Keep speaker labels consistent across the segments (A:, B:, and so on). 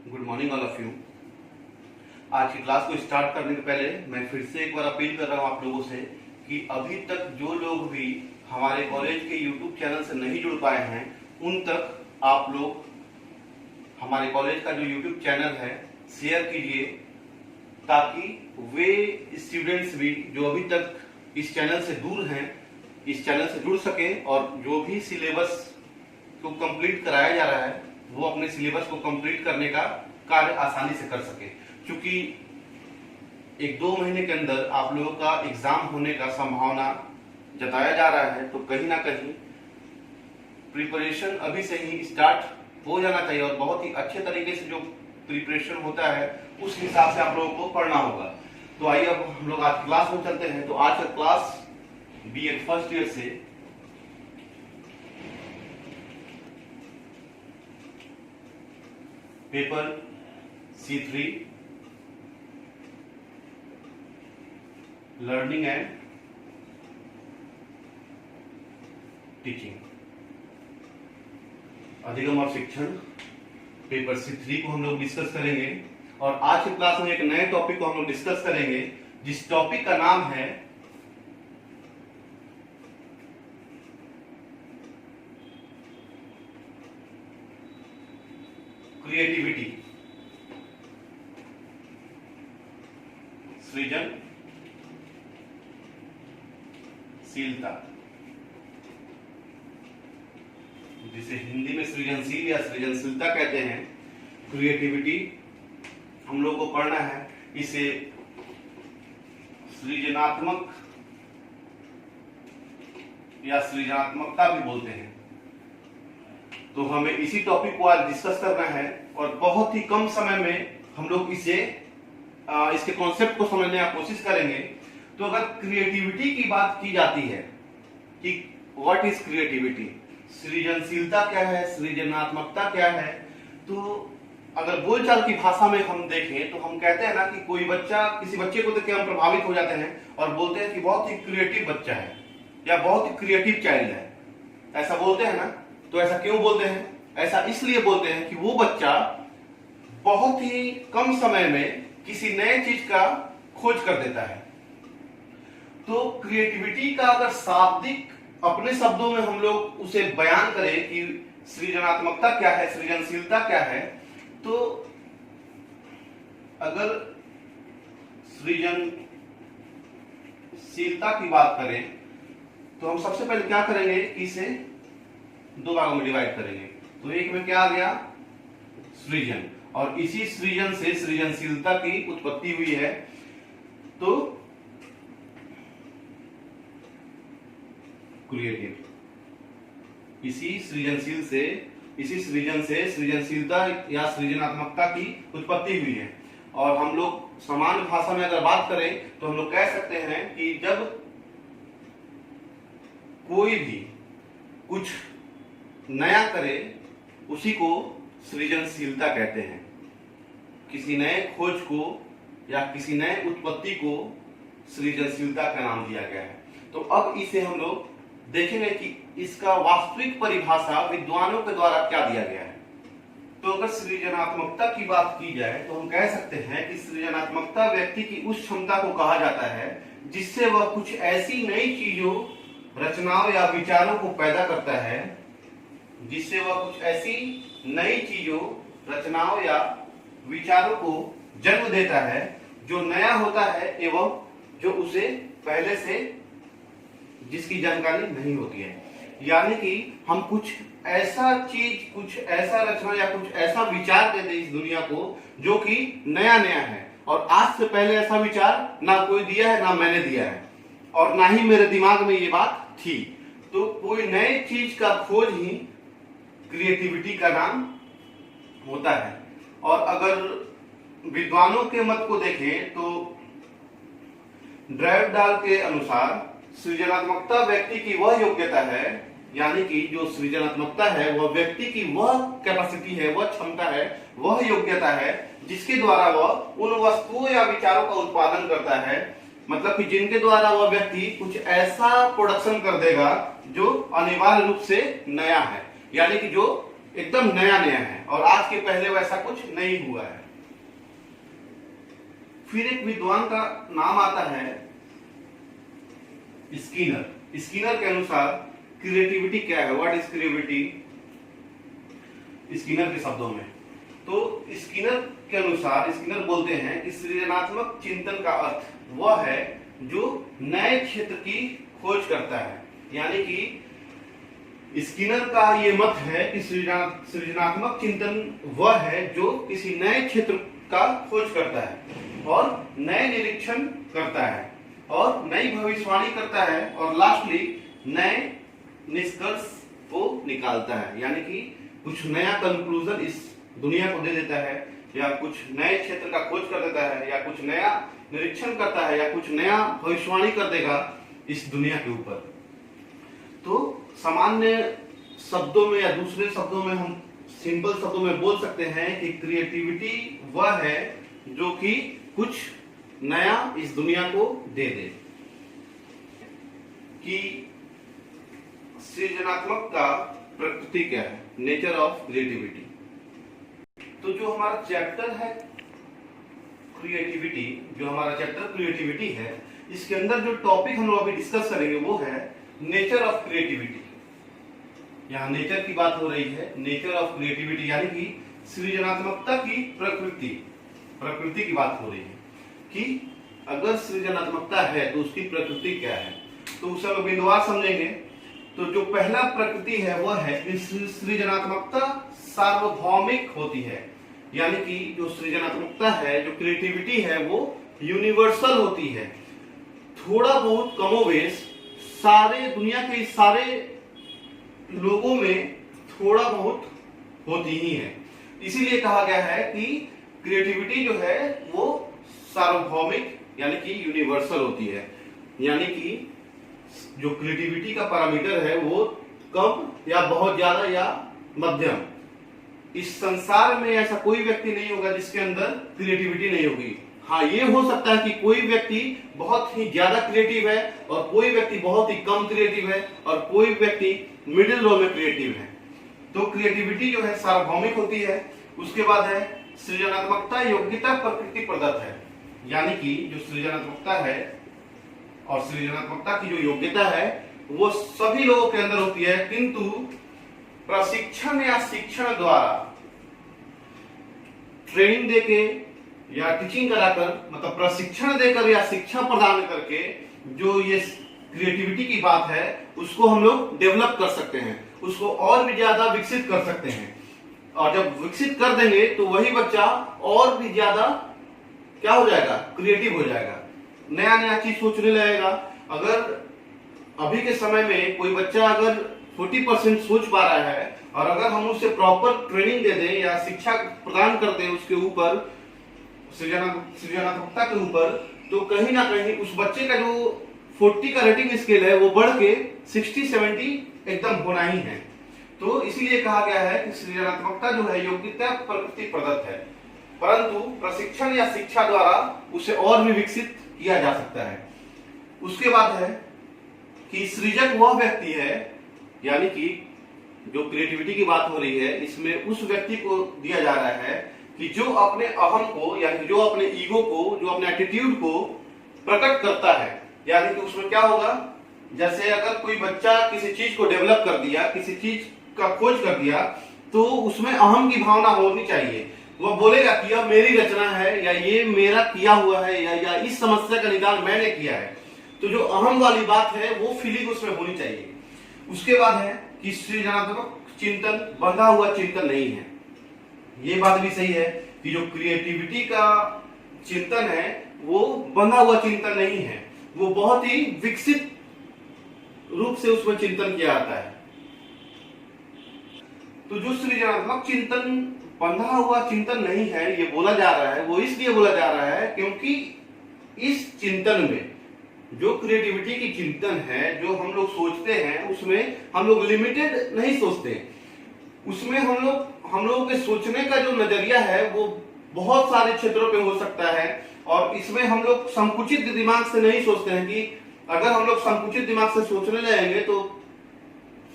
A: Good morning all of you. आज की class को स्टार्ट करने के पहले मैं फिर से एक बार अपील कर रहा हूँ आप लोगों से कि अभी तक जो लोग भी हमारे कॉलेज के यूट्यूब चैनल से नहीं जुड़ पाए हैं उन तक आप लोग हमारे कॉलेज का जो यूट्यूब चैनल है शेयर कीजिए, ताकि वे स्टूडेंट्स भी जो अभी तक इस चैनल से दूर हैं इस चैनल से जुड़ सकें और जो भी सिलेबस को कंप्लीट कराया जा रहा है वो अपने सिलेबस को कंप्लीट करने का कार्य आसानी से कर सके। क्योंकि 1-2 महीने के अंदर आप लोगों का एग्जाम होने का संभावना जताया जा रहा है, तो कहीं ना कहीं प्रिपरेशन अभी से ही स्टार्ट हो जाना चाहिए और बहुत ही अच्छे तरीके से जो प्रिपरेशन होता है उस हिसाब से आप लोगों को पढ़ना होगा। तो आइए अब हम लोग आज क्लास में चलते हैं। तो आज का क्लास बीए फर्स्ट ईयर से paper C3 learning and teaching अधिगम और शिक्षण पेपर C3 को हम लोग डिस्कस करेंगे। और आज की क्लास में एक नए टॉपिक को हम लोग डिस्कस करेंगे जिस टॉपिक का नाम है क्रिएटिविटी, सृजनशीलता, जिसे हिंदी में सृजनशील या सृजनशीलता कहते हैं। क्रिएटिविटी हम लोग को पढ़ना है, इसे सृजनात्मक या सृजनात्मकता भी बोलते हैं। तो हमें इसी टॉपिक को आज डिस्कस करना है और बहुत ही कम समय में हम लोग इसके कॉन्सेप्ट को समझने की कोशिश करेंगे। तो अगर क्रिएटिविटी की बात की जाती है कि व्हाट इज क्रिएटिविटी, सृजनशीलता क्या है, सृजनात्मकता क्या है, तो अगर बोलचाल की भाषा में हम देखें तो हम कहते हैं ना कि कोई बच्चा, किसी बच्चे को देख के हम प्रभावित हो जाते हैं और बोलते हैं कि बहुत ही क्रिएटिव बच्चा है या बहुत ही क्रिएटिव चाइल्ड है, ऐसा बोलते हैं ना। तो ऐसा क्यों बोलते हैं? ऐसा इसलिए बोलते हैं कि वो बच्चा बहुत ही कम समय में किसी नए चीज का खोज कर देता है। तो क्रिएटिविटी का अगर शाब्दिक अपने शब्दों में हम लोग उसे बयान करें कि सृजनात्मकता क्या है, सृजनशीलता क्या है, तो अगर सृजनशीलता की बात करें तो हम सबसे पहले क्या करेंगे, इसे 2 भागों में डिवाइड करेंगे। तो एक में क्या आ गया, सृजन, और इसी सृजन से सृजनशीलता की उत्पत्ति हुई है। तो क्रिएटिव, इसी सृजन से सृजनशीलता या सृजनात्मकता की उत्पत्ति हुई है। और हम लोग सामान्य भाषा में अगर बात करें तो हम लोग कह सकते हैं कि जब कोई भी कुछ नया करे उसी को सृजनशीलता कहते हैं। किसी नए खोज को या किसी नए उत्पत्ति को सृजनशीलता का नाम दिया गया है। तो अब इसे हम लोग देखेंगे कि इसका वास्तविक परिभाषा विद्वानों के द्वारा क्या दिया गया है। तो अगर सृजनात्मकता की बात की जाए तो हम कह सकते हैं कि सृजनात्मकता व्यक्ति की उस क्षमता को कहा जाता है जिससे वह कुछ ऐसी नई चीजों, रचनाओं या विचारों को पैदा करता है, जिससे वह कुछ ऐसी नई चीजों, रचनाओं या विचारों को जन्म देता है जो नया होता है एवं जो उसे पहले से जिसकी जानकारी नहीं होती है। यानी कि हम कुछ ऐसा चीज, कुछ ऐसा रचना या कुछ ऐसा विचार दे दे इस दुनिया को जो कि नया नया है और आज से पहले ऐसा विचार ना कोई दिया है, ना मैंने दिया है और ना ही मेरे दिमाग में ये बात थी। तो कोई नए चीज का खोज ही क्रिएटिविटी का नाम होता है। और अगर विद्वानों के मत को देखें तो ड्राइवडाल के अनुसार सृजनात्मकता व्यक्ति की वह योग्यता है, यानी कि जो सृजनात्मकता है वह व्यक्ति की वह कैपेसिटी है, वह क्षमता है, वह योग्यता है जिसके द्वारा वह उन वस्तुओं या विचारों का उत्पादन करता है, मतलब कि जिनके द्वारा वह व्यक्ति कुछ ऐसा प्रोडक्शन कर देगा जो अनिवार्य रूप से नया है, यानी कि जो एकदम नया नया है और आज के पहले वैसा कुछ नहीं हुआ है। फिर एक विद्वान का नाम आता है स्किनर। स्किनर के अनुसार क्रिएटिविटी क्या है, व्हाट इज क्रिएटिविटी स्किनर के शब्दों में। तो स्किनर के अनुसार, स्किनर बोलते हैं कि सृजनात्मक चिंतन का अर्थ वह है जो नए क्षेत्र की खोज करता है। यानी कि स्किनर का ये मत है कि सृजनात्मक चिंतन वह है जो किसी नए क्षेत्र का खोज करता है और नए निरीक्षण करता है और नई भविष्यवाणी करता है और लास्टली नए निष्कर्ष को निकालता है। यानी कि कुछ नया कंक्लूजन इस दुनिया को दे देता है, या कुछ नए क्षेत्र का खोज कर देता है, या कुछ नया निरीक्षण करता है, या कुछ नया भविष्यवाणी कर देगा इस दुनिया के ऊपर। तो सामान्य शब्दों में या दूसरे शब्दों में, हम सिंपल शब्दों में बोल सकते हैं कि क्रिएटिविटी वह है जो कि कुछ नया इस दुनिया को दे दे। कि सृजनात्मक का प्रकृति क्या है, नेचर ऑफ क्रिएटिविटी। तो जो हमारा चैप्टर है क्रिएटिविटी, जो हमारा चैप्टर क्रिएटिविटी है, इसके अंदर जो टॉपिक हम लोग अभी डिस्कस करेंगे वो है नेचर ऑफ क्रिएटिविटी। यहाँ नेचर की बात हो रही है, नेचर ऑफ क्रिएटिविटी यानी कि सृजनात्मकता की प्रकृति की बात हो रही है कि अगर सृजनात्मकता है तो उसकी प्रकृति क्या है। तो उसे हम बिंदुवार समझेंगे। तो जो पहला प्रकृति है वह है कि सृजनात्मकता सार्वभौमिक होती है। यानी कि जो सृजनात्मकता है, जो क्रिएटिविटी है, वो यूनिवर्सल होती है। थोड़ा बहुत कमोवेश सारे दुनिया के सारे लोगों में थोड़ा बहुत होती ही है। इसीलिए कहा गया है कि क्रिएटिविटी जो है वो सार्वभौमिक यानी कि यूनिवर्सल होती है। यानी कि जो क्रिएटिविटी का पैरामीटर है वो कम या बहुत ज्यादा या मध्यम। इस संसार में ऐसा कोई व्यक्ति नहीं होगा जिसके अंदर क्रिएटिविटी नहीं होगी। हाँ, ये हो सकता है कि कोई व्यक्ति बहुत ही ज्यादा क्रिएटिव है और कोई व्यक्ति बहुत ही कम क्रिएटिव है और कोई व्यक्ति मिडिल रो में क्रिएटिव है। तो क्रिएटिविटी जो है सार्वभौमिक होती है। उसके बाद है सृजनात्मकता योग्यता प्रकृति प्रदत्त है। यानी कि जो सृजनात्मकता है और सृजनात्मकता की जो योग्यता है वो सभी लोगों के अंदर होती है, किंतु प्रशिक्षण या शिक्षण द्वारा, ट्रेनिंग देके या टीचिंग कराकर, मतलब प्रशिक्षण देकर या शिक्षा प्रदान करके जो ये क्रिएटिविटी की बात है उसको हम लोग डेवलप कर सकते हैं, उसको और भी ज्यादा विकसित कर सकते हैं। और जब विकसित कर देंगे तो वही बच्चा और भी ज्यादा क्या हो जाएगा, क्रिएटिव हो जाएगा, नया नया चीज सोचने लगेगा। अगर अभी के समय में कोई बच्चा अगर 40% सोच पा रहा है और अगर हम उसे प्रॉपर ट्रेनिंग दे दें या शिक्षा प्रदान कर दें उसके ऊपर, सृजनात्मकता के ऊपर, तो कहीं ना कहीं उस बच्चे का जो 40 का रेटिंग स्केल है वो बढ़ के 60-70 एकदम होना ही है। तो इसीलिए कहा गया है कि सृजनात्मकता जो है योग्यता प्रकृति प्रदत्त है, परंतु प्रशिक्षण या शिक्षा द्वारा उसे और भी विकसित किया जा सकता है। उसके बाद है कि सृजक वह व्यक्ति है, यानी कि जो क्रिएटिविटी की बात हो रही है इसमें उस व्यक्ति को दिया जा रहा है कि जो अपने अहम को, यानी जो अपने ईगो को, जो अपने एटीट्यूड को प्रकट करता है। यानी कि उसमें क्या होगा, जैसे अगर कोई बच्चा किसी चीज को डेवलप कर दिया, किसी चीज का खोज कर दिया, तो उसमें अहम की भावना होनी चाहिए। वह बोलेगा कि यह मेरी रचना है या ये मेरा किया हुआ है या इस समस्या का निदान मैंने किया है। तो जो अहम वाली बात है वो फीलिंग उसमें होनी चाहिए। उसके बाद है कि सृजनात्मक चिंतन बंधा हुआ चिंतन नहीं है। ये बात भी सही है कि जो क्रिएटिविटी का चिंतन है वो बंधा हुआ चिंतन नहीं है, वो बहुत ही विकसित रूप से उसमें चिंतन किया जाता है। तो जो सृजनात्मक चिंतन बंधा हुआ चिंतन नहीं है, ये बोला जा रहा है, वो इसलिए बोला जा रहा है क्योंकि इस चिंतन में जो क्रिएटिविटी की चिंतन है, जो हम लोग सोचते हैं, उसमें हम लोग लिमिटेड नहीं सोचते। उसमें हम लोगों के सोचने का जो नजरिया है वो बहुत सारे क्षेत्रों पे हो सकता है। और इसमें हम लोग संकुचित दिमाग से नहीं सोचते हैं कि अगर हम लोग संकुचित दिमाग से सोचने लगेंगे तो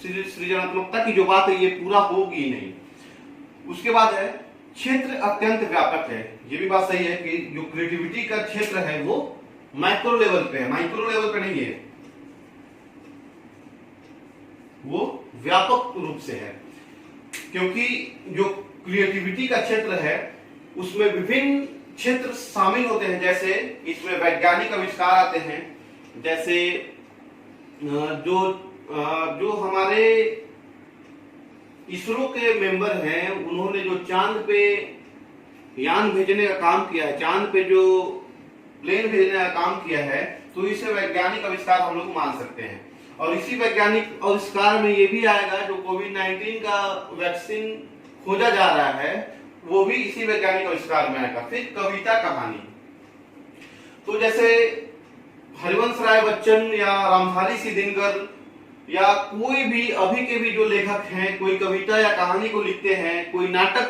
A: सृजनात्मकता की जो बात है ये पूरा होगी नहीं। उसके बाद है क्षेत्र अत्यंत व्यापक है। ये भी बात सही है कि जो क्रिएटिविटी का क्षेत्र है वो माइक्रो लेवल पे है, माइक्रो लेवल पे नहीं है, वो व्यापक रूप से है। क्योंकि जो क्रिएटिविटी का क्षेत्र है उसमें विभिन्न क्षेत्र शामिल होते हैं, जैसे इसमें वैज्ञानिक आविष्कार आते हैं, जैसे जो हमारे इसरो के मेंबर हैं उन्होंने जो चांद पे यान भेजने का काम किया है, चांद पे जो प्लेन भेजने का काम किया है, तो इसे वैज्ञानिक आविष्कार हम लोग मान सकते हैं। और इसी वैज्ञानिक आविष्कार में ये भी आएगा जो कोविड-19 का वैक्सीन खोजा जा रहा है वो भी इसी वैज्ञानिक आविष्कार में आएगा। फिर कविता कहानी, तो जैसे हरिवंश राय बच्चन या रामधारी सिंह दिनकर या कोई भी अभी के भी जो लेखक हैं, कोई कविता या कहानी को लिखते हैं, कोई नाटक,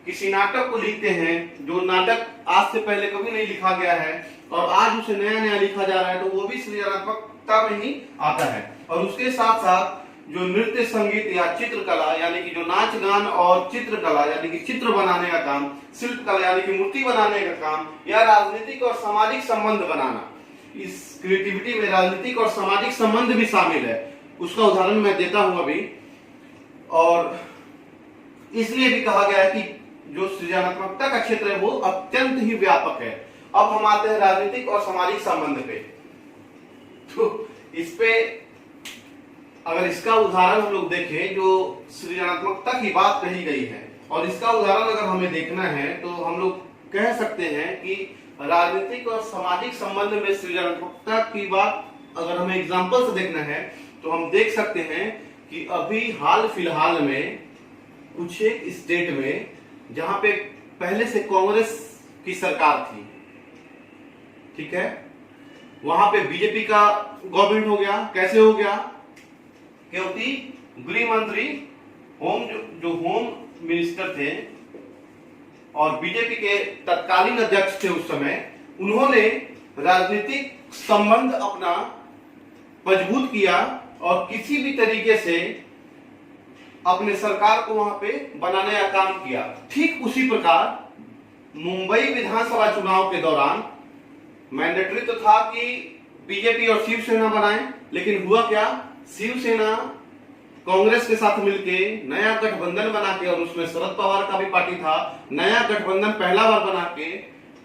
A: किसी नाटक को लिखते हैं जो नाटक आज से पहले कभी नहीं लिखा गया है और आज उसे नया नया लिखा जा रहा है, तो वो भी सृजनात्मकता में ही आता है। और उसके साथ साथ जो नृत्य संगीत या चित्रकला यानी कि जो नाच गान और चित्रकला यानी कि चित्र बनाने का काम, शिल्पकला यानी कि मूर्ति बनाने का काम, या राजनीतिक और सामाजिक संबंध बनाना, इस क्रिएटिविटी में राजनीतिक और सामाजिक संबंध भी शामिल है। उसका उदाहरण मैं देता हूं अभी। और इसलिए भी कहा गया है कि जो सृजनात्मकता का क्षेत्र है वो अत्यंत ही व्यापक है। अब हम आते हैं राजनीतिक और सामाजिक संबंध पे। तो इस पे अगर इसका उदाहरण हम लोग देखें, जो सृजनात्मकता की बात कही गई है और इसका उदाहरण अगर हमें देखना है तो हम लोग कह सकते हैं कि राजनीतिक और सामाजिक संबंध में सृजनात्मकता की बात अगर हमें एग्जाम्पल से देखना है तो हम देख सकते हैं कि अभी हाल फिलहाल में कुछ एक स्टेट में जहां पे पहले से कांग्रेस की सरकार थी, ठीक है, वहां पे बीजेपी का गवर्नमेंट हो गया। कैसे हो गया? क्योंकि गृह मंत्री जो होम मिनिस्टर थे और बीजेपी के तत्कालीन अध्यक्ष थे उस समय, उन्होंने राजनीतिक संबंध अपना मजबूत किया और किसी भी तरीके से अपने सरकार को वहां पे बनाने का काम किया। ठीक उसी प्रकार मुंबई विधानसभा चुनाव के दौरान मैंडेटरी तो था कि बीजेपी और शिवसेना बनाएं, लेकिन हुआ क्या? शिवसेना कांग्रेस के साथ मिलके नया गठबंधन बना के, और उसमें शरद पवार का भी पार्टी था, नया गठबंधन पहला बार बना के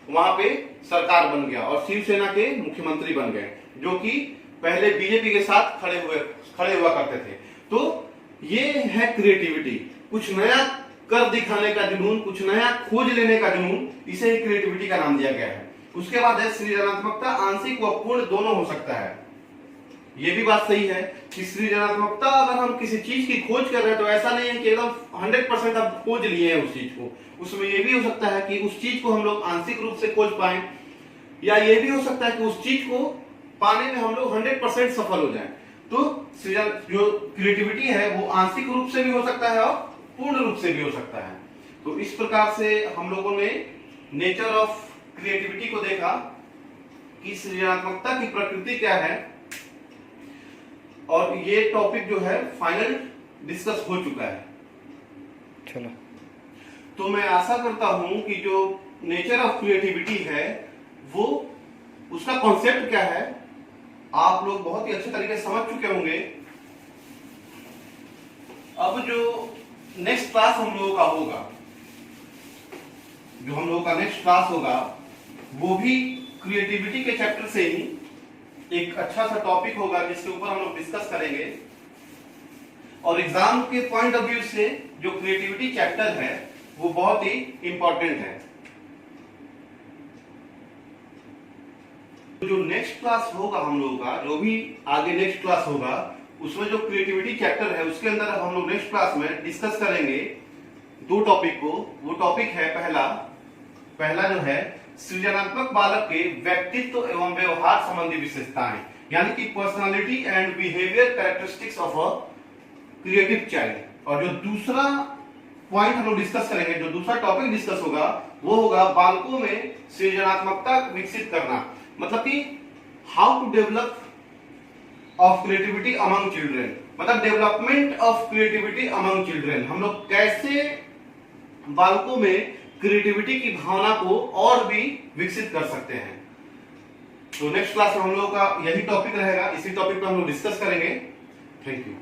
A: वहां पे सरकार बन गया और शिवसेना के मुख्यमंत्री बन गए, जो कि पहले बीजेपी के साथ खड़े हुआ करते थे। तो ये है क्रिएटिविटी, कुछ नया कर दिखाने का जुनून, कुछ नया खोज लेने का जुनून, इसे ही क्रिएटिविटी का नाम दिया गया है। उसके बाद है सृजनात्मकता आंशिक व पूर्ण दोनों हो सकता है। ये भी बात सही है कि सृजनात्मकता अगर हम किसी चीज की खोज कर रहे हैं तो ऐसा नहीं है कि एकदम 100% आप खोज लिए हैं उस चीज को। उसमें ये भी हो सकता है कि उस चीज को हम लोग आंशिक रूप से खोज पाए, या ये भी हो सकता है कि उस चीज को पाने में हम लोग 100% सफल हो जाएं। तो जो क्रिएटिविटी है वो आंशिक रूप से भी हो सकता है और पूर्ण रूप से भी हो सकता है। तो इस प्रकार से हम लोगों ने नेचर ऑफ क्रिएटिविटी को देखा कि सृजनात्मकता की प्रकृति क्या है, और ये टॉपिक जो है फाइनल डिस्कस हो चुका है।
B: चलो,
A: तो मैं आशा करता हूं कि जो नेचर ऑफ क्रिएटिविटी है वो उसका कॉन्सेप्ट क्या है आप लोग बहुत ही अच्छे तरीके से समझ चुके होंगे। अब जो नेक्स्ट क्लास हम लोगों का होगा, जो हम लोगों का नेक्स्ट क्लास होगा वो भी क्रिएटिविटी के चैप्टर से ही एक अच्छा सा टॉपिक होगा जिसके ऊपर हम लोग डिस्कस करेंगे। और एग्जाम के पॉइंट ऑफ व्यू से जो क्रिएटिविटी चैप्टर है वो बहुत ही इंपॉर्टेंट है। जो नेक्स्ट क्लास होगा हम लोगों का, जो भी आगे नेक्स्ट क्लास होगा, उसमें जो क्रिएटिविटी चैप्टर है उसके अंदर हम लोग नेक्स्ट क्लास में डिस्कस करेंगे दो टॉपिक को। वो टॉपिक है पहला जो है सृजनात्मक बालक के व्यक्तित्व एवं व्यवहार संबंधी विशेषताएं, यानी कि personality and behaviour characteristics of a creative child. और जो दूसरा पॉइंट हम लोग डिस्कस करेंगे, जो दूसरा टॉपिक डिस्कस होगा वो होगा बालकों में सृजनात्मकता विकसित करना, मतलब कि how to develop of creativity among children, मतलब development of creativity among children. हम लोग कैसे बालकों में क्रिएटिविटी की भावना को और भी विकसित कर सकते हैं। तो नेक्स्ट क्लास में हम लोगों का यही टॉपिक रहेगा, इसी टॉपिक पर हम लोग डिस्कस करेंगे। Thank you.